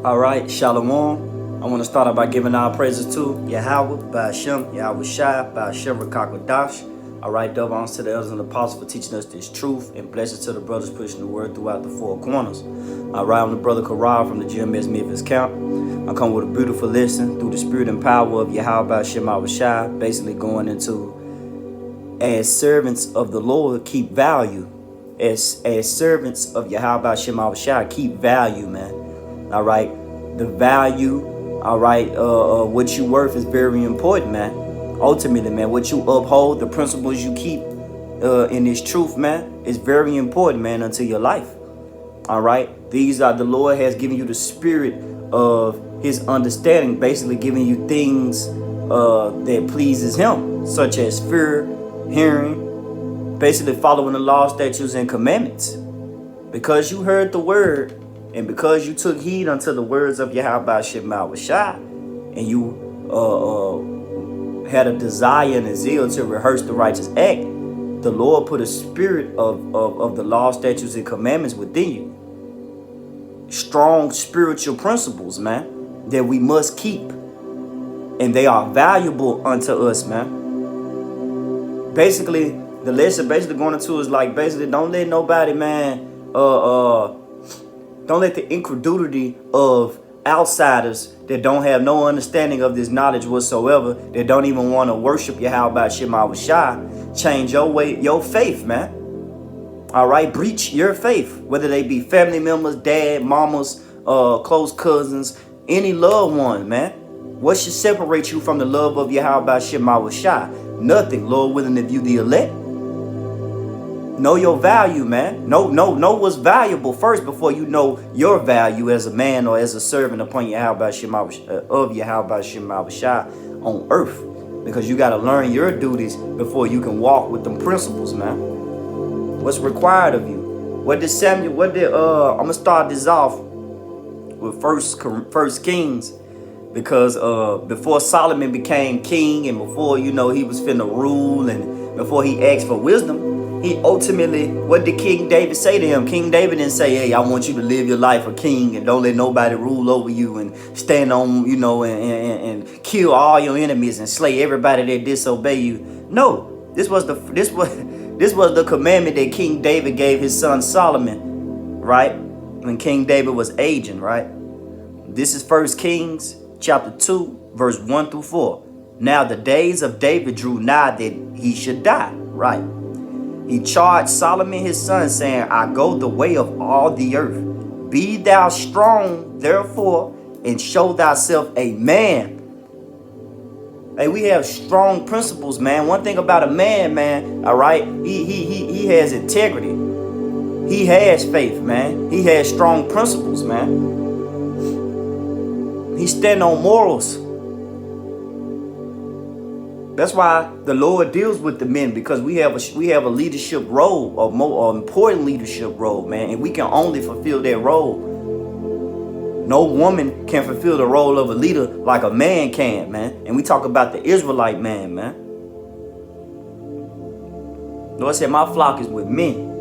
All right, Shalom. I want to start out by giving our praises to Yahweh, Ba'ashem, Yahweh Shai, Ba'ashem, Rakakwadash. All right, double honors to the elders and apostles for teaching us this truth, and blessings to the brothers pushing the word throughout the four corners. All right, I'm the brother Karal from the GMS Memphis Camp. I come with a beautiful lesson through the spirit and power of Yahweh, Ba'ashem, Yahweh Shai, basically going into as servants of the Lord, keep value. As servants of Yahweh, Ba'ashem, Yahweh Shai, keep value, man. All right, the value, all right, what you worth is very important, man. Ultimately, man, what you uphold, the principles you keep in this truth, man, is very important, man, unto your life. All right, these are the Lord has given you the spirit of his understanding, basically giving you things that pleases him, such as fear, hearing, basically following the law, statutes, and commandments. Because you heard the word, and because you took heed unto the words of Yahweh Ba'ashem Yahweh Shai, and you had a desire and a zeal to rehearse the righteous act, the Lord put a spirit of the law, statutes, and commandments within you. Strong spiritual principles, man, that we must keep. And they are valuable unto us, man. Basically, the lesson basically going into is like, basically, don't let nobody, man, don't let the incredulity of outsiders that don't have no understanding of this knowledge whatsoever, that don't even want to worship Yahweh Ba'ashem Yahweh Shai, change your faith, man. All right, breach your faith, whether they be family members, dad, mamas, close cousins, any loved one, man. What should separate you from the love of Yahweh Ba'ashem Yahweh Shai? Nothing. Lord willing, if you the elect. Know your value, man. Know what's valuable first before you know your value as a man or as a servant upon Yahweh of Yahweh Ba'ashem Yahweh Shai on earth. Because you got to learn your duties before you can walk with them principles, man. What's required of you? I'm gonna start this off with First Kings, because before Solomon became king, and before he was finna rule, and before he asked for wisdom, he ultimately, what did King David say to him? King David didn't say, hey, I want you to live your life a king and don't let nobody rule over you and stand on, and kill all your enemies and slay everybody that disobey you. No, this was the commandment that King David gave his son Solomon, right? When King David was aging, right? This is 1 Kings chapter 2, verse 1 through 4. Now the days of David drew nigh that he should die, right? He charged Solomon his son, saying, I go the way of all the earth. Be thou strong, therefore, and show thyself a man. Hey, we have strong principles, man. One thing about a man, all right, he has integrity. He has faith, man. He has strong principles, man. He stand on morals. That's why the Lord deals with the men, because we have a leadership role, a more important leadership role, man, and we can only fulfill that role. No woman can fulfill the role of a leader like a man can, man. And we talk about the Israelite man, man. Lord said, my flock is with men.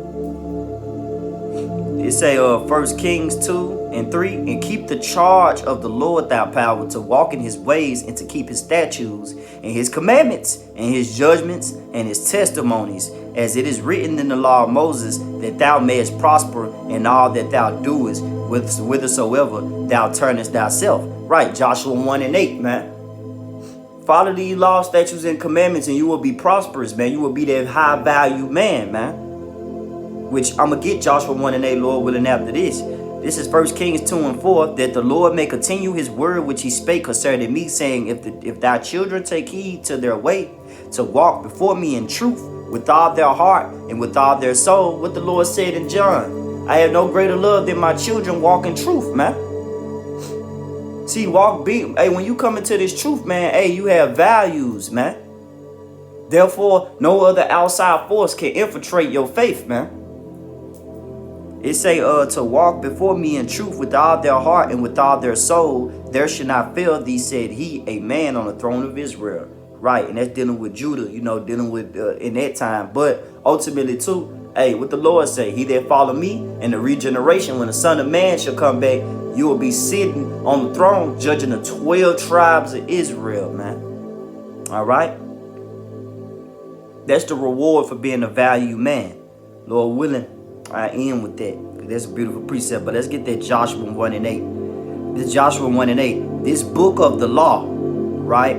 It say 1 Kings 2 and 3, and keep the charge of the Lord thy power to walk in his ways and to keep his statutes and his commandments and his judgments and his testimonies, as it is written in the law of Moses, that thou mayest prosper in all that thou doest, whithersoever thou turnest thyself. Right, Joshua 1 and 8, man. Follow these law, statutes, and commandments, and you will be prosperous, man. You will be that high value man, man. Which I'm going to get Joshua 1 and 8, Lord willing, after this. This is 1 Kings 2 and 4, that the Lord may continue his word which he spake concerning me, saying, if thy children take heed to their way, to walk before me in truth, with all their heart and with all their soul, what the Lord said in John, I have no greater love than my children walk in truth, man. See, hey, when you come into this truth, man, hey, you have values, man. Therefore, no other outside force can infiltrate your faith, man. It say, to walk before me in truth with all their heart and with all their soul, there should not fail thee, said he, a man on the throne of Israel. Right, and that's dealing with Judah, dealing with in that time. But ultimately, too, Hey, what the Lord say? He that follow me in the regeneration, when the Son of Man shall come back, you will be sitting on the throne judging the 12 tribes of Israel, man. All right? That's the reward for being a value man. Lord willing, I end with that. That's a beautiful precept. But let's get that Joshua 1 and 8. This Joshua 1 and 8. This book of the law, right?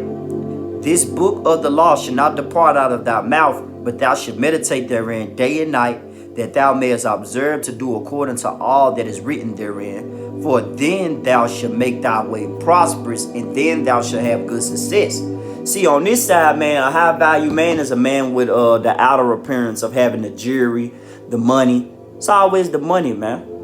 This book of the law shall not depart out of thy mouth, but thou shalt meditate therein day and night, that thou mayest observe to do according to all that is written therein. For then thou shalt make thy way prosperous, and then thou shalt have good success. See, on this side, man, a high value man is a man with the outer appearance of having the jewelry, the money. It's always the money, man.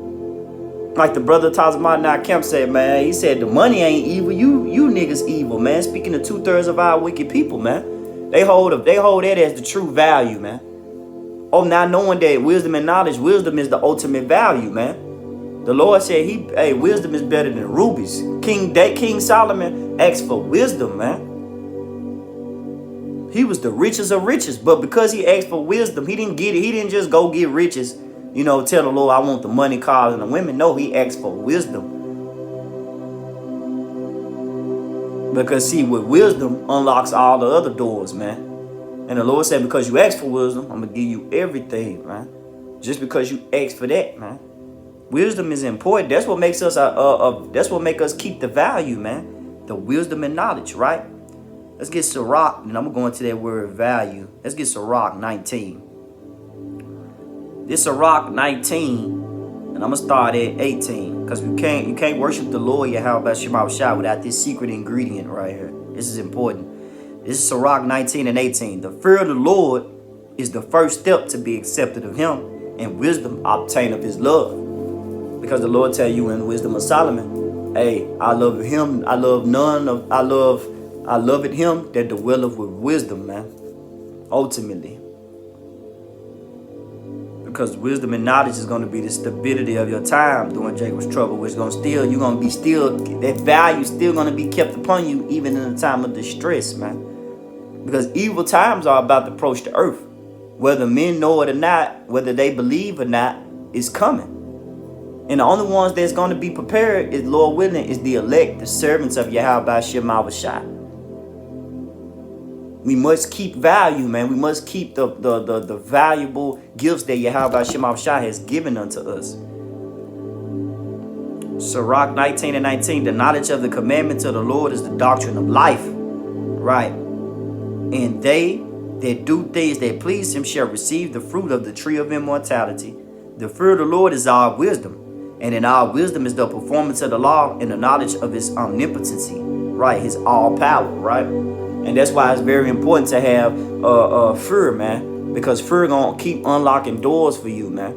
Like the brother Tazmai Kemp said, man, he said the money ain't evil. You niggas evil, man. Speaking of 2/3 of our wicked people, man. They hold that as the true value, man. Oh, now knowing that wisdom and knowledge, wisdom is the ultimate value, man. The Lord said wisdom is better than rubies. King Solomon asked for wisdom, man. He was the richest of riches, but because he asked for wisdom, he didn't get it. He didn't just go get riches, you know, tell the Lord, I want the money, cars, and the women. No, he asked for wisdom. Because see, with wisdom unlocks all the other doors, man. And the Lord said, because you asked for wisdom, I'm going to give you everything, man. Just because you asked for that, man. Wisdom is important. That's what makes us that's what makes us keep the value, man. The wisdom and knowledge, right? Let's get Sirach, and I'm going to go into that word value. Let's get Sirach 19. This Sirach 19, and I'm going to start at 18. Because you can't worship the Lord Yahweh Shema Shah without this secret ingredient right here. This is important. This is Sirach 19 and 18. The fear of the Lord is the first step to be accepted of him, and wisdom obtained of his love. Because the Lord tell you in Wisdom of Solomon, hey, I love him, I love it him that dwelleth with wisdom, man. Ultimately. Because wisdom and knowledge is going to be the stability of your time during Jacob's trouble, which is going to that value still going to be kept upon you even in the time of distress, man. Because evil times are about to approach the earth. Whether men know it or not, whether they believe or not, it's coming. And the only ones that's going to be prepared is, Lord willing, is the elect, the servants of Yahweh Shema Shah. We must keep value, man. We must keep the valuable gifts that Yahweh Shema Shah has given unto us. Sirach 19 and 19. The knowledge of the commandments of the Lord is the doctrine of life. Right. And they that do things that please him shall receive the fruit of the tree of immortality. The fear of the Lord is our wisdom. And in our wisdom is the performance of the law and the knowledge of his omnipotency. Right. His all power. Right. And that's why it's very important to have fear, man. Because fear gonna keep unlocking doors for you, man.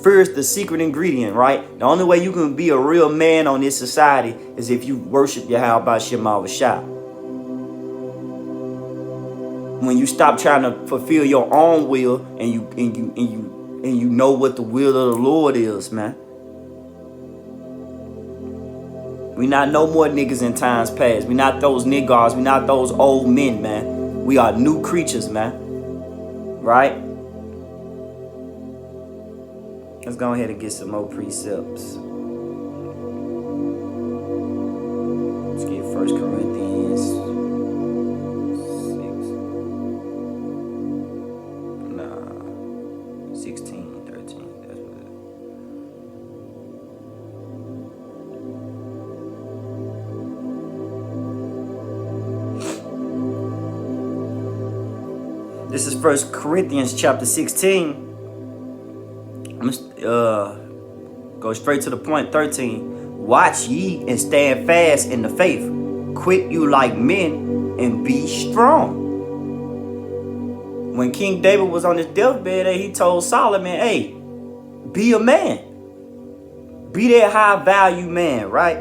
Fear is the secret ingredient, right? The only way you can be a real man on this society is if you worship Yahweh Shema Shah. When you stop trying to fulfill your own will and you know what the will of the Lord is, man. We not no more niggas in times past. We not those niggas. We not those old men, man. We are new creatures, man. Right? Let's go ahead and get some more precepts. Let's get 1 Corinthians 16, 13. That's what it is. This is 1 Corinthians chapter 16. I'm go straight to the point. 13. Watch ye and stand fast in the faith. Quit you like men and be strong. When King David was on his deathbed, he told Solomon, hey, be a man. Be that high value man, right?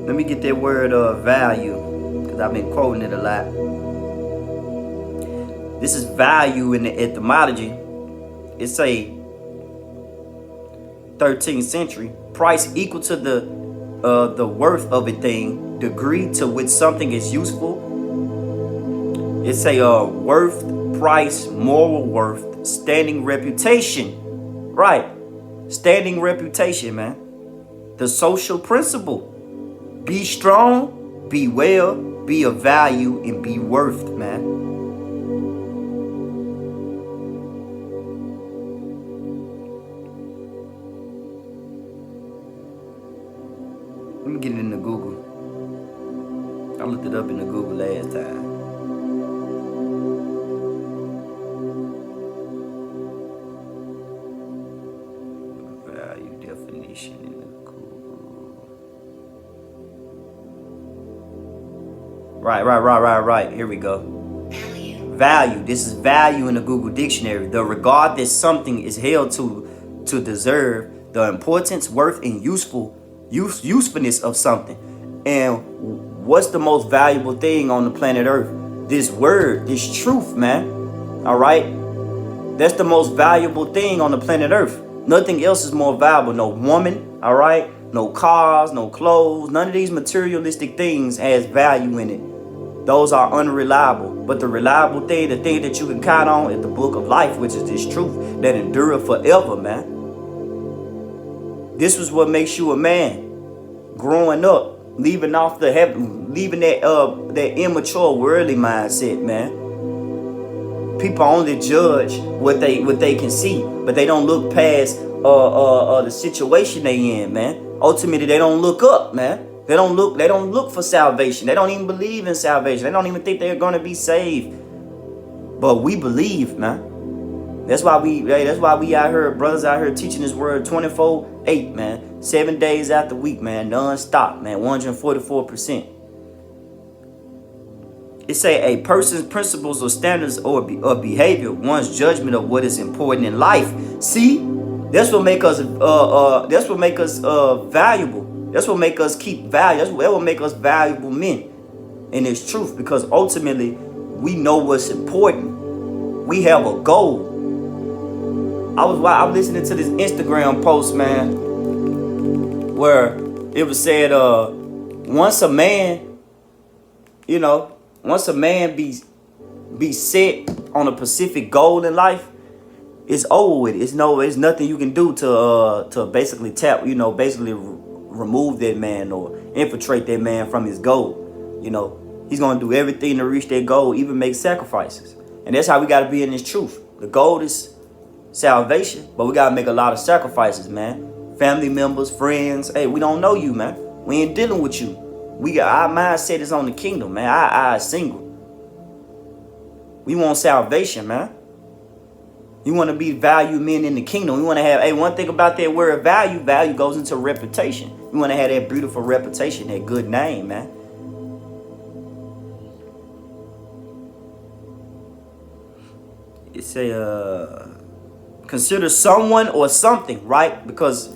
Let me get that word value. I've been quoting it a lot. This is value in the etymology. It's a 13th century. Price equal to the worth of a thing. Degree to which something is useful. It's a worth, price, moral worth, standing reputation. Right. Standing reputation, man. The social principle. Be strong, be well, be of value, and be worth, man. Let me get it into Google. I looked it up in the Google last time. Value definition in the Google. Right. Here we go. Value. This is value in the Google dictionary. The regard that something is held to deserve, the importance, worth, and usefulness of something. And what's the most valuable thing on the planet Earth? This word, this truth, man. All right? That's the most valuable thing on the planet Earth. Nothing else is more valuable. No woman, all right? No cars, no clothes. None of these materialistic things has value in it. Those are unreliable. But the reliable thing, the thing that you can count on is the book of life, which is this truth that endureth forever, man. This was what makes you a man. Growing up, leaving off the heaven, leaving that immature worldly mindset, man. People only judge what they can see, but they don't look past the situation they in, man. Ultimately, they don't look up, man. They don't look for salvation. They don't even believe in salvation. They don't even think they're gonna be saved. But we believe, man. That's why we out here, brothers out here teaching this word 24/8, man. 7 days out the week, man, non-stop, man, 144%. It say a person's principles or standards or behavior, one's judgment of what is important in life. See, that's what make us valuable. That's what make us keep value. That will make us valuable men. And it's truth, because ultimately we know what's important. We have a goal. I was listening to this Instagram post, man, where it was said, once a man be set on a specific goal in life, it's over with. It's nothing you can do to basically remove that man or infiltrate that man from his goal. He's gonna do everything to reach that goal, even make sacrifices. And that's how we gotta be in this truth. The goal is salvation, but we gotta make a lot of sacrifices, man. Family members, friends, hey, we don't know you, man. We ain't dealing with you. Our mindset is on the kingdom, man. Our eyes single. We want salvation, man. You want to be value men in the kingdom. We want to have, one thing about that word value goes into reputation. We want to have that beautiful reputation, that good name, man. It say, consider someone or something, right? Because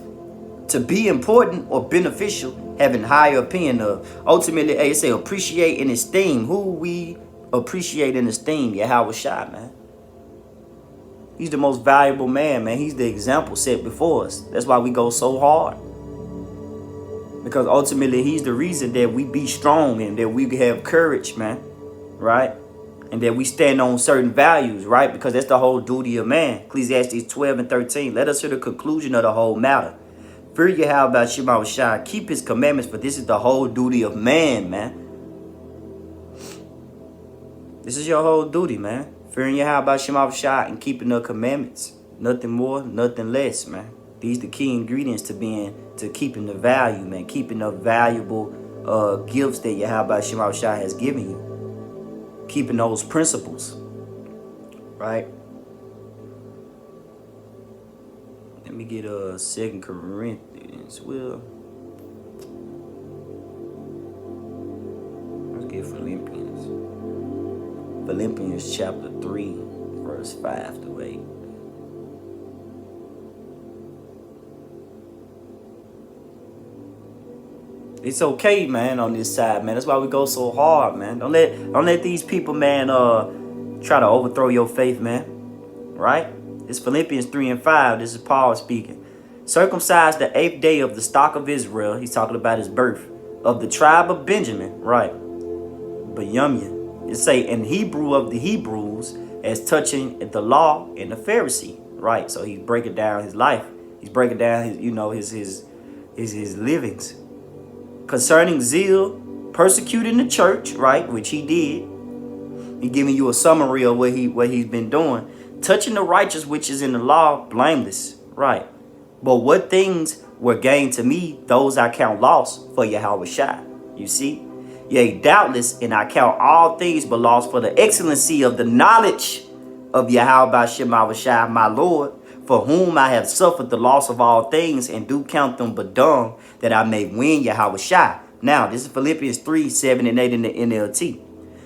to be important or beneficial, having higher opinion of. Ultimately, it say appreciate and esteem. Who we appreciate and esteem? Yahweh Shai, man. He's the most valuable man, man. He's the example set before us. That's why we go so hard. Because ultimately, he's the reason that we be strong and that we have courage, man. Right? And that we stand on certain values, right? Because that's the whole duty of man. Ecclesiastes 12:13. Let us hear the conclusion of the whole matter. Fear Yahweh Shema Shai. Keep his commandments, for this is the whole duty of man, man. This is your whole duty, man. Fearing Yahweh Shema Shai and keeping the commandments. Nothing more, nothing less, man. These the key ingredients to keeping the value, man. Keeping the valuable gifts that Yahweh Shema Shai has given you. Keeping those principles, right? Let me get 2 Corinthians. Well, let's get Philippians. Philippians chapter 3, verse 5 to 8. It's okay, man, on this side, man. That's why we go so hard, man. Don't let these people, man, try to overthrow your faith, man. Right? It's Philippians 3:5. This is Paul speaking. Circumcised the 8th day of the stock of Israel. He's talking about his birth. Of the tribe of Benjamin. Right. Benjamin. It say, and Hebrew of the Hebrews, as touching the law and the Pharisee, right? So he's breaking down his life. He's breaking down his, his livings concerning zeal, persecuting the church, right? Which he did. He's giving you a summary of what he's been doing. Touching the righteous, which is in the law, blameless, right? But what things were gained to me, those I count loss for Yahweh Shai. You see? Yea, doubtless, and I count all things but loss for the excellency of the knowledge of Yahweh Shai, my Lord, for whom I have suffered the loss of all things, and do count them but dung, that I may win Yahweh Shai. Now, this is Philippians 3, 7 and 8 in the NLT.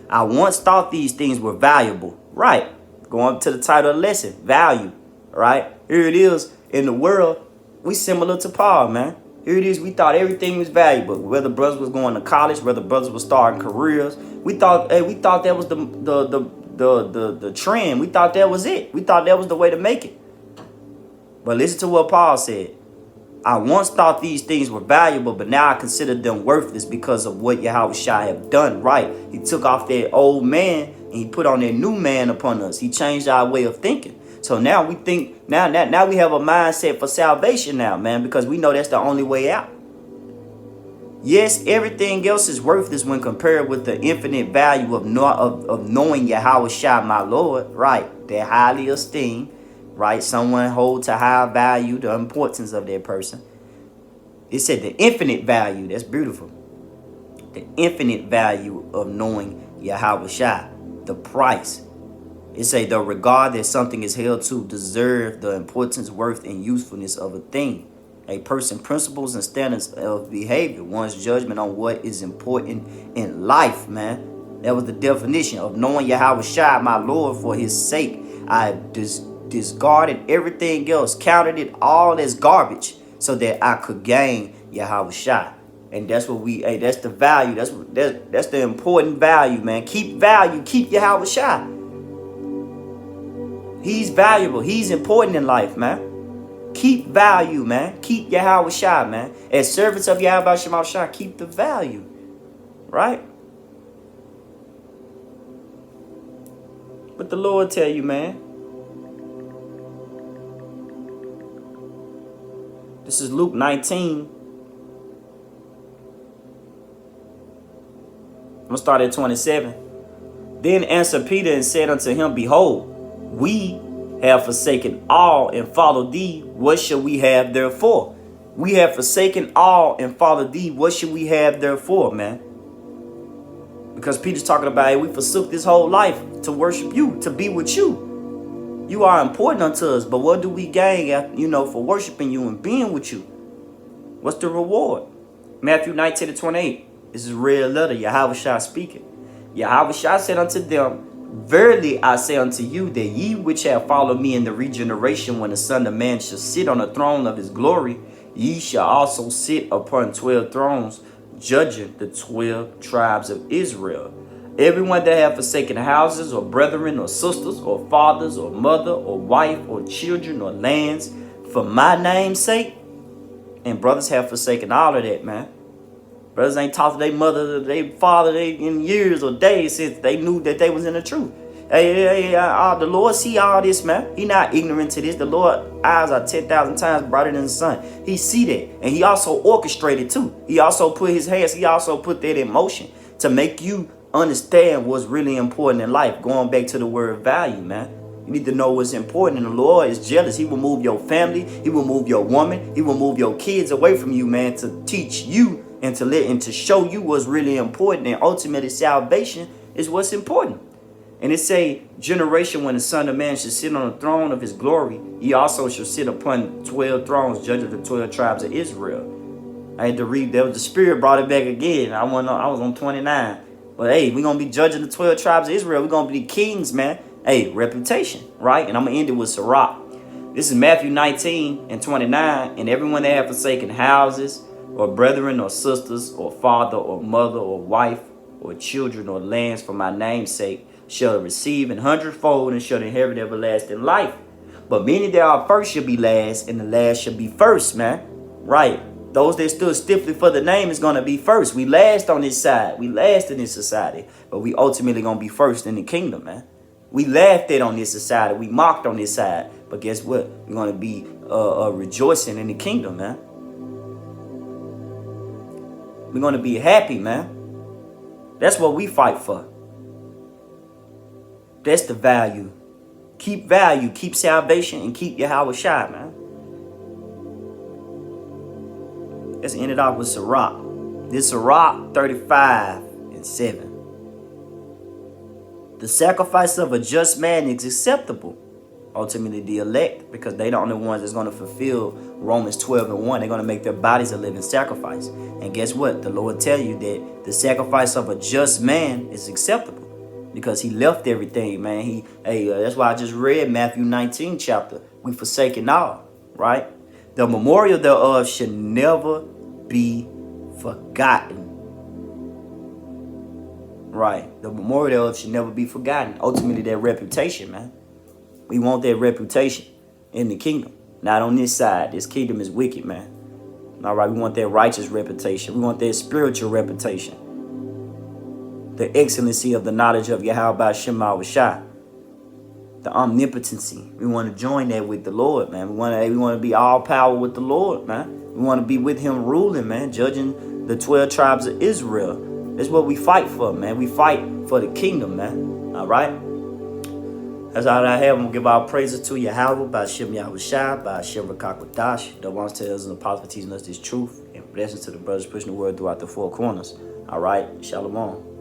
I once thought these things were valuable. Right. Going to the title of the lesson. Value. Right. Here it is. In the world, we similar to Paul, man. Here it is. We thought everything was valuable. Whether brothers was going to college, whether brothers was starting careers. We thought that was the trend. We thought that was it. We thought that was the way to make it. But listen to what Paul said. I once thought these things were valuable, but now I consider them worthless because of what Yahweh Shai have done. Right. He took off that old man and he put on that new man upon us. He changed our way of thinking. So now we think, now we have a mindset for salvation now, man, because we know that's the only way out. Yes, everything else is worthless when compared with the infinite value of knowing Yahweh Shai, my Lord. Right. They're highly esteemed. Right, someone hold to high value the importance of their person. It said the infinite value. That's beautiful. The infinite value of knowing Yahweh Shai, the price. It say the regard that something is held to deserve the importance, worth, and usefulness of a thing. A person, principles, and standards of behavior. One's judgment on what is important in life, man. That was the definition of knowing Yahweh Shai, my Lord, for his sake. I discarded everything else, counted it all as garbage, so that I could gain Yahweh Shai. And that's what that's the value. That's the important value, man. Keep value, keep Yahweh Shai. He's valuable. He's important in life, man. Keep value, man. Keep Yahweh Shai, man. As servants of Yahweh Shai, keep the value. Right? But the Lord tell you, man. This is Luke 19. I'm going to start at 27. Then answered Peter and said unto him, Behold, we have forsaken all and followed thee. What shall we have therefore? We have forsaken all and followed thee. What should we have therefore, man? Because Peter's talking about, hey, we forsook this whole life to worship you, to be with you. You are important unto us, but what do we gain, for worshiping you and being with you? What's the reward? Matthew 19:28. This is red letter, Yahweh Shai speaking. Yahweh Shai said unto them, Verily I say unto you, that ye which have followed me in the regeneration, when the Son of Man shall sit on the throne of his glory, ye shall also sit upon 12 thrones, judging the 12 tribes of Israel. Everyone that have forsaken houses, or brethren, or sisters, or fathers, or mother, or wife, or children, or lands, for my name's sake. And brothers have forsaken all of that, man. Brothers ain't talked to their mother, their father, in years or days since they knew that they was in the truth. The Lord see all this, man. He not ignorant to this. The Lord's eyes are 10,000 times brighter than the sun. He see that. And he also orchestrated too. He also put his hands, he also put that in motion to make you understand what's really important in life. Going back to the word value, man. You need to know what's important. And the Lord is jealous. He will move your family. He will move your woman. He will move your kids away from you, man, to teach you and to show you what's really important. And ultimately, salvation is what's important. And it say, generation when the Son of Man should sit on the throne of his glory, he also shall sit upon 12 thrones, judging the 12 tribes of Israel. I had to read that. The Spirit brought it back again. I was on 29. But hey, we're going to be judging the 12 tribes of Israel. We're going to be kings, man. Hey, reputation, right? And I'm going to end it with Sirach. This is Matthew 19:29. And everyone that have forsaken houses, or brethren, or sisters, or father, or mother, or wife, or children, or lands for my name's sake, shall receive an hundredfold and shall inherit everlasting life. But many that are first shall be last, and the last shall be first, man. Right. Those that stood stiffly for the name is going to be first. We last on this side. We last in this society. But we ultimately going to be first in the kingdom, man. We laughed at on this side. We mocked on this side. But guess what? We're going to be rejoicing in the kingdom, man. We're going to be happy, man. That's what we fight for. That's the value. Keep value, keep salvation, and keep Yahweh Shai, man. Let's end it off with Sirach. This Sirach 35:7. The sacrifice of a just man is acceptable. Ultimately, the elect, because they the only ones that's going to fulfill Romans 12:1. They're going to make their bodies a living sacrifice. And guess what? The Lord tell you that the sacrifice of a just man is acceptable because he left everything, man. That's why I just read Matthew 19 chapter. We forsaken all, right? The memorial thereof should never be forgotten. Right. The memorial thereof should never be forgotten. Ultimately, their reputation, man. We want that reputation in the kingdom. Not on this side. This kingdom is wicked, man. All right. We want that righteous reputation. We want that spiritual reputation. The excellency of the knowledge of Yahweh Shema Shai. The omnipotency. We want to join that with the Lord, man. We want to be all power with the Lord, man. We want to be with him ruling, man. Judging the 12 tribes of Israel. That's what we fight for, man. We fight for the kingdom, man. All right? That's all I have. I'm going to give our praises to Yahweh, by Shem Yahweh Shai, by Shem Rakakwadash, the ones tells us and the apostles teaching us this truth, and blessings to the brothers pushing the word throughout the four corners. All right? Shalom.